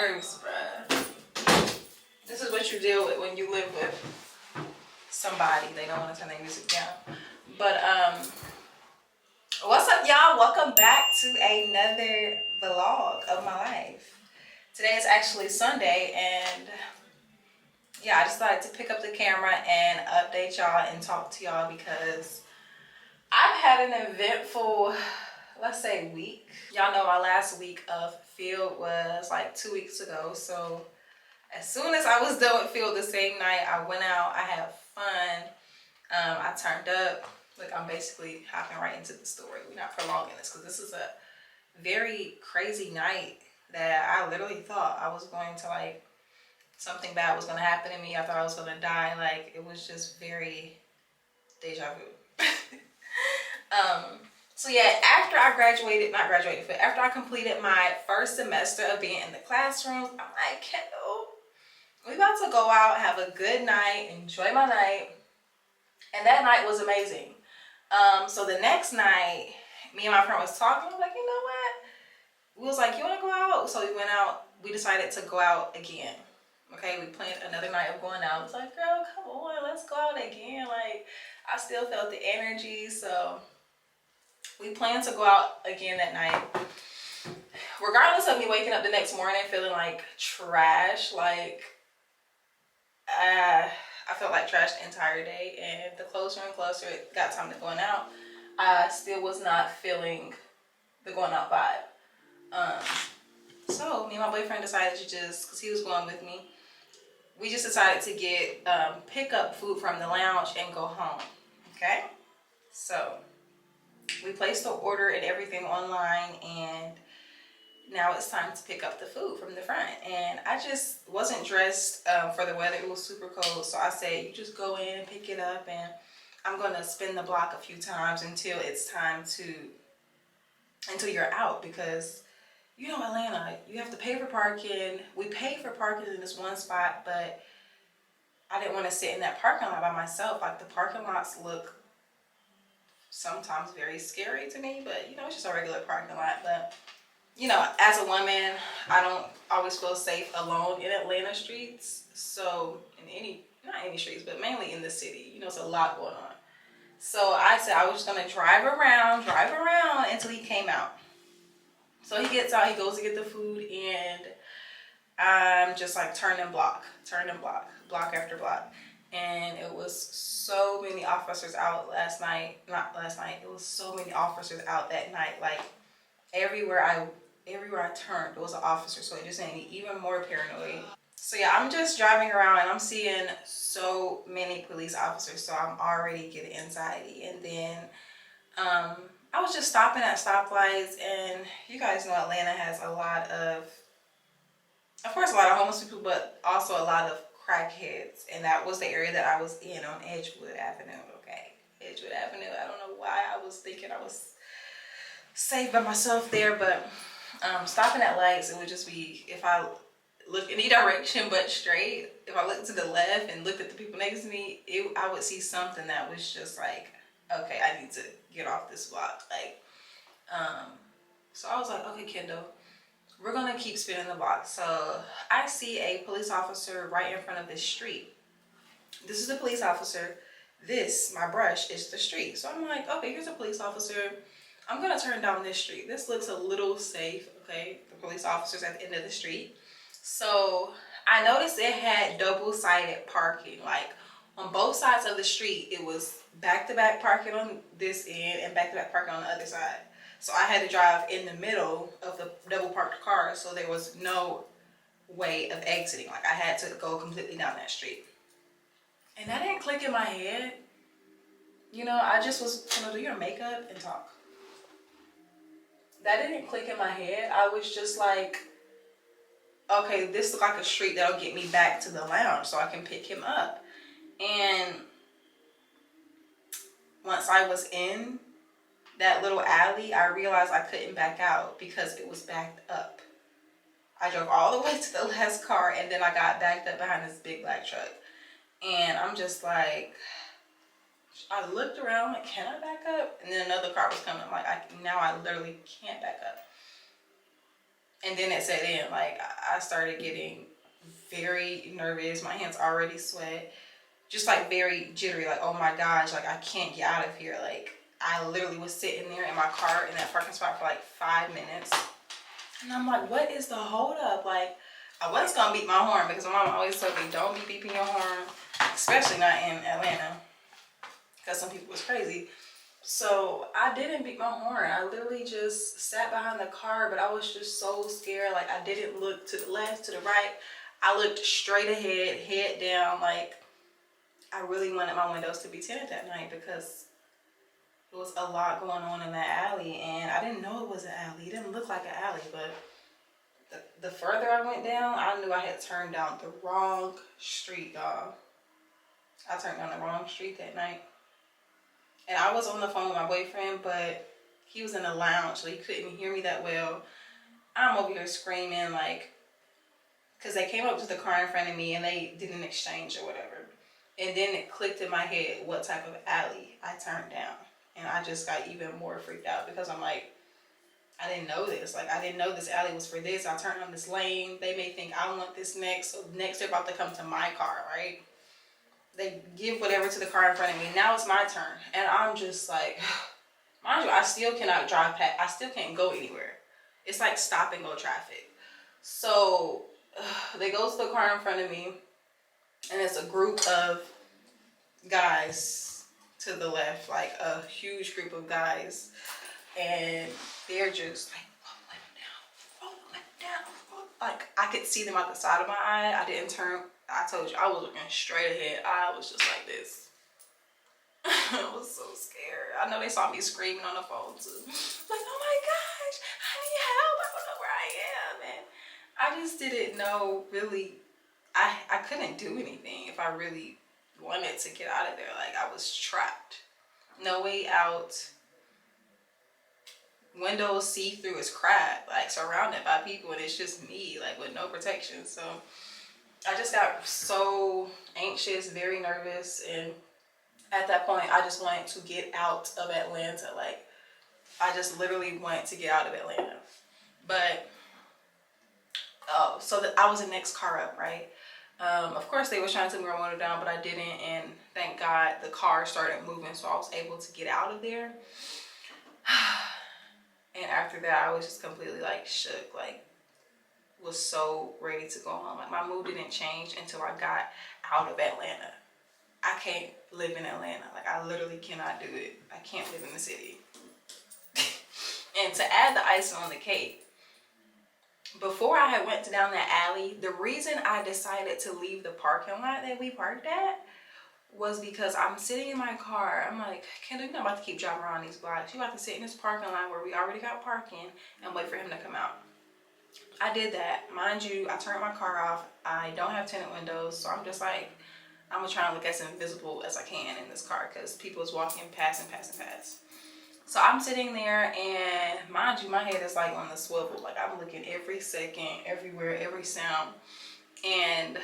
nerves, bruh. This is what you deal with when you live with somebody. They don't want to turn their music down. But what's up, y'all? Welcome back to another vlog of my life. Today is actually Sunday, and yeah, I decided to pick up the camera and update y'all and talk to y'all because I've had an eventful, let's say, week. Y'all know my last week of field was like 2 weeks ago. So as soon as I was done with field the same night, I went out, I had fun. I turned up. Look, I'm basically hopping right into the story. We're not prolonging this because this is a very crazy night that I literally thought I was going to, like, something bad was going to happen to me. I thought I was going to die. Like, it was just very deja vu. So yeah, after I graduated, not graduated, but after I completed my first semester of being in the classroom, I'm like, Kendall, we about to go out, have a good night, enjoy my night. And that night was amazing. So the next night, me and my friend was talking. I was like, you know what? We was like, you want to go out? So we went out. We decided to go out again. Okay, we planned another night of going out. I was like, girl, come on, let's go out again. Like, I still felt the energy. So we planned to go out again that night. Regardless of me waking up the next morning feeling like trash, like, I felt like trash the entire day, and the closer and closer it got time to going out, I still was not feeling the going out vibe. So me and my boyfriend decided to just, because he was going with me, we just decided to get pick up food from the lounge and go home. Okay, so we placed the order and everything online, and now it's time to pick up the food from the front. And I just wasn't dressed for the weather. It was super cold. So I said, you just go in and pick it up, and I'm going to spin the block a few times until it's time to, until you're out. Because, you know, Atlanta, you have to pay for parking. We paid for parking in this one spot, but I didn't want to sit in that parking lot by myself. Like, the parking lots look sometimes very scary to me, but, you know, it's just a regular parking lot. But you know, as a woman, I don't always feel safe alone in Atlanta streets. So in not any streets, but mainly in the city, you know, it's a lot going on. So I said I was just gonna drive around until he came out. So he gets out, he goes to get the food, and I'm just like turning block after block. And it was so many officers out it was so many officers out that night. Like, everywhere I turned, there was an officer, so it just made me even more paranoid. So yeah, I'm just driving around and I'm seeing so many police officers, so I'm already getting anxiety. And then I was just stopping at stoplights, and you guys know Atlanta has a lot of course, a lot of homeless people, but also a lot of crackheads. And that was the area that I was in on Edgewood Avenue. Okay, Edgewood Avenue. I don't know why I was thinking I was safe by myself there, but stopping at lights, it would just be, if I look in any direction but straight, if I looked to the left and looked at the people next to me, I would see something that was just like, okay, I need to get off this block. Like, so I was like, okay, Kendall, we're gonna keep spinning the block. So I see a police officer right in front of this street. This is the police officer. This, my brush, is the street. So I'm like, okay, here's a police officer. I'm gonna turn down this street. This looks a little safe, okay? The police officers at the end of the street. So I noticed it had double-sided parking. Like, on both sides of the street, it was back-to-back parking on this end and back-to-back parking on the other side. So I had to drive in the middle of the double-parked cars, so there was no way of exiting. Like, I had to go completely down that street. And that didn't click in my head. You know, I just was gonna do your makeup and talk. That didn't click in my head. I was just like, okay, this looks like a street that'll get me back to the lounge so I can pick him up. And once I was in that little alley, I realized I couldn't back out because it was backed up. I drove all the way to the last car, and then I got backed up behind this big black truck. And I'm just like, I looked around, like, can I back up? And then another car was coming. I'm like, now I literally can't back up. And then it set in. Like, I started getting very nervous. My hands already sweat. Just like very jittery. Like, oh my gosh, like I can't get out of here. Like, I literally was sitting there in my car in that parking spot for like 5 minutes. And I'm like, what is the hold up? Like, I was gonna beat my horn because my mom always told me, don't be beeping your horn, especially not in Atlanta, because some people was crazy. So I didn't beat my horn. I literally just sat behind the car, but I was just so scared. Like, I didn't look to the left, to the right. I looked straight ahead, head down. Like, I really wanted my windows to be tinted that night because there was a lot going on in that alley, and I didn't know it was an alley. It didn't look like an alley, but the further I went down, I knew I had turned down the wrong street, y'all. I turned down the wrong street that night. And I was on the phone with my boyfriend, but he was in the lounge, so he couldn't hear me that well. I'm over here screaming, like, because they came up to the car in front of me and they did an exchange or whatever. And then it clicked in my head what type of alley I turned down. And I just got even more freaked out because I'm like, I didn't know this. Like, I didn't know this alley was for this. I turned on this lane. They may think I want this next. So next they're about to come to my car, right? They give whatever to the car in front of me. Now it's my turn. And I'm just like, mind you, I still cannot drive past. I still can't go anywhere. It's like stop and go traffic. So they go to the car in front of me. And it's a group of guys to the left, like a huge group of guys, and they're just like rolling down. Like, I could see them out the side of my eye. I didn't turn. I told you I was looking straight ahead. I was just like this. I was so scared. I know they saw me screaming on the phone too. Like, oh my gosh, I need help. I don't know where I am. And I just didn't know really. I couldn't do anything if I really wanted to get out of there. Like, I was trapped. No way out. Windows see-through is cracked, like surrounded by people, and it's just me, like with no protection. So I just got so anxious, very nervous, and at that point I just wanted to get out of Atlanta. Like, I just literally wanted to get out of Atlanta. But so I was the next car up, right? Of course they were trying to move my window down, but I didn't, and thank God the car started moving, so I was able to get out of there. And after that, I was just completely like shook, like was so ready to go home. Like, my mood didn't change until I got out of Atlanta. I can't live in Atlanta. Like, I literally cannot do it. I can't live in the city. And to add the icing on the cake, before I had went down that alley, the reason I decided to leave the parking lot that we parked at was because I'm sitting in my car. I'm like, Kendall, you're not about to keep driving around these blocks. You're about to sit in this parking lot where we already got parking and wait for him to come out. I did that. Mind you, I turned my car off. I don't have tinted windows, so I'm just like, I'm gonna try to look as invisible as I can in this car because people is walking past and past and past. So I'm sitting there, and mind you, my head is like on the swivel. Like, I'm looking every second, everywhere, every sound. And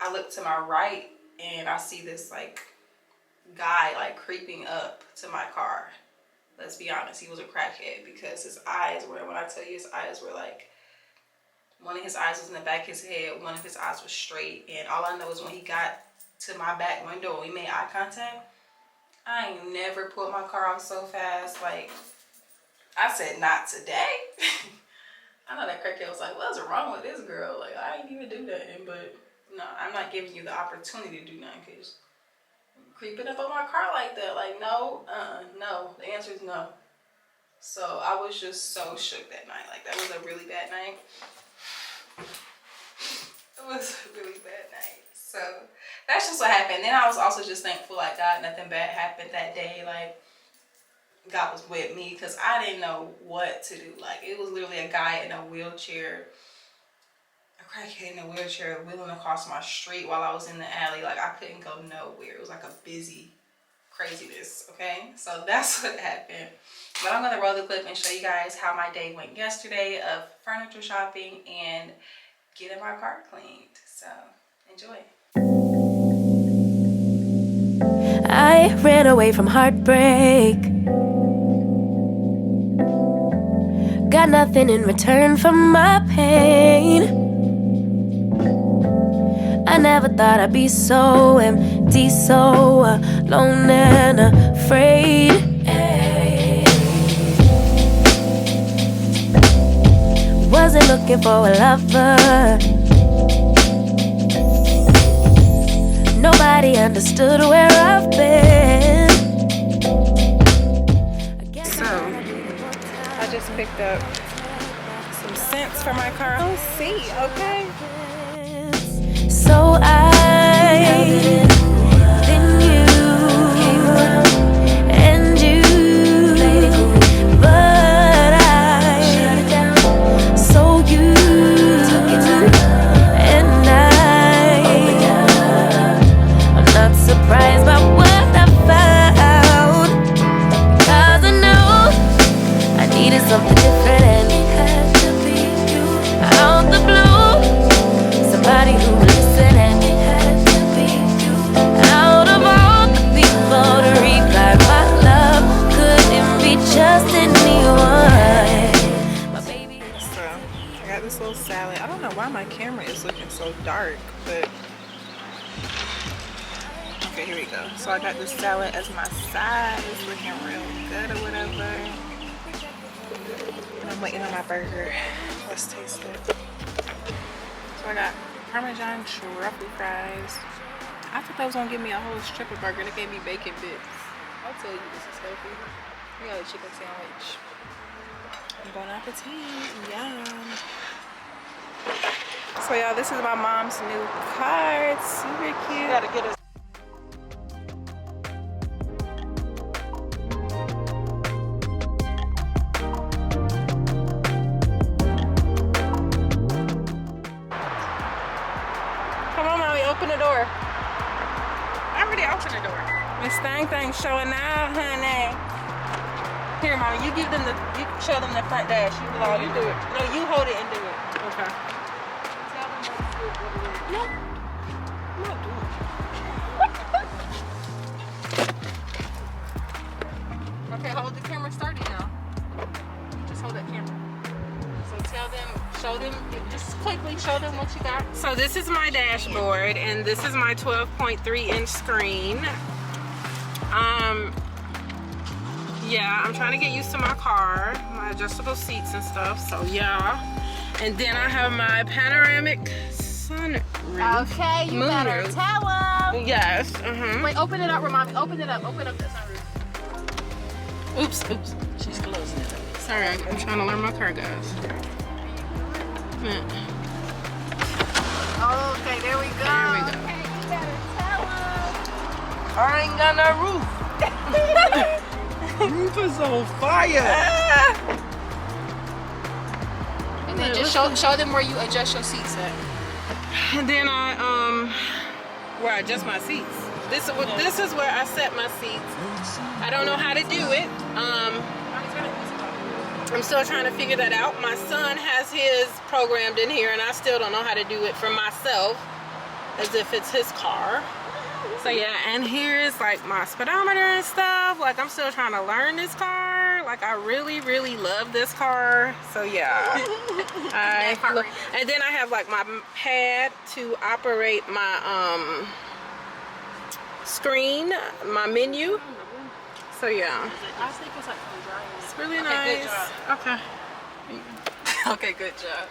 I look to my right, and I see this like guy like creeping up to my car. Let's be honest, he was a crackhead because his eyes were, when I tell you his eyes were like, one of his eyes was in the back of his head, one of his eyes was straight. And all I know is when he got to my back window and we made eye contact, I ain't never pulled my car off so fast. Like, I said, not today. I know that crackhead was like, what's wrong with this girl? Like, I ain't even do nothing. But no, I'm not giving you the opportunity to do nothing because creeping up on my car like that. Like, no, no. The answer is no. So I was just so shook that night. Like, that was a really bad night. It was a really bad night. So that's just what happened. Then I was also just thankful, like, God, nothing bad happened that day. Like, God was with me because I didn't know what to do. Like, it was literally a guy in a wheelchair, a crackhead in a wheelchair wheeling across my street while I was in the alley. Like, I couldn't go nowhere. It was like a busy craziness, okay? So that's what happened. But I'm going to roll the clip and show you guys how my day went yesterday of furniture shopping and getting my car cleaned. So enjoy. I ran away from heartbreak, got nothing in return for my pain. I never thought I'd be so empty, so alone and afraid. Wasn't looking for a lover. Nobody understood where I've been. So, I just picked up some scents for my car. Oh, see, okay. So then you came around and you but I shut it down. So you took it and I'm not surprised by what I found, 'cause I know I needed something different and it had to be you. Out the blue, somebody who would listen, and it had to be you. Out of all the people to reply my love, couldn't be just anyone. My baby. So, I got this little salad. I don't know why my camera is looking so dark, but okay, here we go. So I got this salad as my side. It's looking real good or whatever. And I'm waiting on my burger. Let's taste it. So I got Parmesan truffle fries. I thought that was gonna give me a whole strip of burger. They gave me bacon bits. I'll tell you this is healthy. We got a chicken sandwich. Bon appetit. Yum. So y'all, this is my mom's new car. It's super cute. Gotta get us. Come on, mommy, open the door. I already opened the door. Miss Thang showing out, honey. Here, mommy, you give them the, you show them the front dash. You belong. You do it. No, you hold it and do it. Okay. Tell them what to do. No, I'm not doing it. Okay, hold the camera steady now. Just hold that camera. So tell them, show them, just quickly show them what you got. So this is my dashboard, and this is my 12.3-inch screen. Yeah, I'm trying to get used to my car, my adjustable seats and stuff, so yeah. And then I have my panoramic sunroof. Okay, you better tell them. Yes. Wait, open it up, Ramami. Open it up. Open up the sunroof. Oops. She's closing it. Sorry, I'm trying to learn my car, guys. Okay, there we go. There we go. Okay, you better tell them. I ain't got no roof. Roof is on fire. And then just show them where you adjust your seats at. And then where I adjust my seats. This is where I set my seats. I don't know how to do it. I'm still trying to figure that out. My son has his programmed in here, and I still don't know how to do it for myself, as if it's his car. So yeah, and here's like my speedometer and stuff. Like, I'm still trying to learn this car. Like, I really love this car. So yeah. And then I have like my pad to operate my screen, my menu. So yeah. I think it's like dry. It's really Okay, nice. good job. Okay. Okay, good job.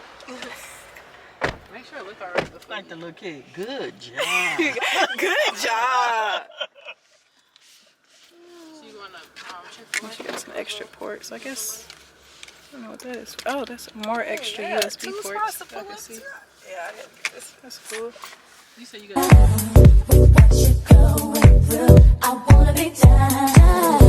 Make sure it looks alright before. Like the little kid. Good job. Good job. So you wanna She got some extra ports, I guess. I don't know what that is. Oh, that's more extra USB ports. I can see. Yeah, I gotta get this. That's cool. You said you got What you going through? I wanna be down.